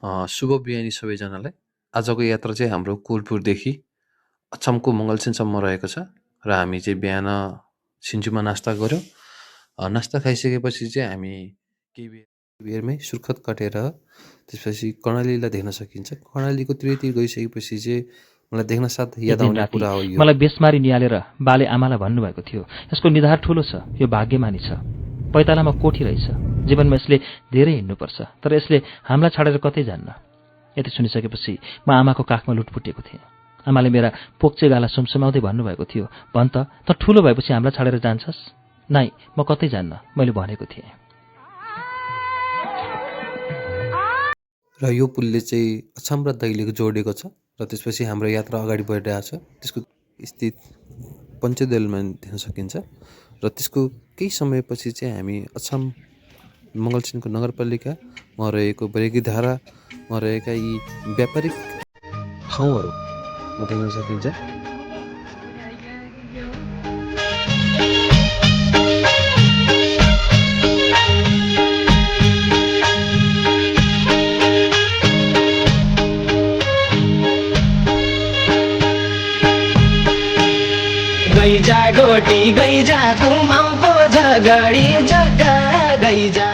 शुभ बिहानी सबैजनालाई। आजको यात्रा चाहिँ हाम्रो कोलपुरदेखि अछामको मङ्गलसिनसम्म रहेको छ र हामी चाहिँ बिहान सिन्चुमा नास्ता गऱ्यौँ। नास्ता खाइसकेपछि चाहिँ हामी केही बेरमै सुर्खेत कटेर त्यसपछि कर्णालीलाई देख्न सकिन्छ। कर्णालीको त्रितिर गइसकेपछि चाहिँ मलाई देख्न साथ एक याद दिन आउने राति कुरा हो यो। मलाई बेसमारी निहालेर बाले आमालाई भन्नुभएको थियो, यसको निधार ठुलो छ, यो भाग्यमानी छ। पैतालामा कोठी रहेछ, जीवनमा यसले धेरै हिँड्नुपर्छ, तर यसले हामीलाई छाडेर कतै जान्न। यति सुनिसकेपछि म आमाको काखमा लुटपुटेको थिएँ। आमाले मेरा पोक्चे गाला सुमसुमाउँदै भन्नुभएको थियो, भन् त ठुलो भएपछि हामीलाई छाडेर जान्छस्? नाइ, म कतै जान्न, मैले भनेको थिएँ। र यो पुलले चाहिँ अछाम र दैलेख जोडेको छ र त्यसपछि हाम्रो यात्रा अगाडि बढिरहेको छ। त्यसको स्थित पञ्चदेलमा देख्न सकिन्छ र त्यसको केही समयपछि चाहिँ हामी अछाम मङ्गलसिनको नगरपालिकामा रहेको बरेकीधारामा रहेका यी व्यापारिक ठाउँहरूमा देख्न सकिन्छ। गैजा गोटी गैजा कुमाउ पो झगडी जग्गा गैजा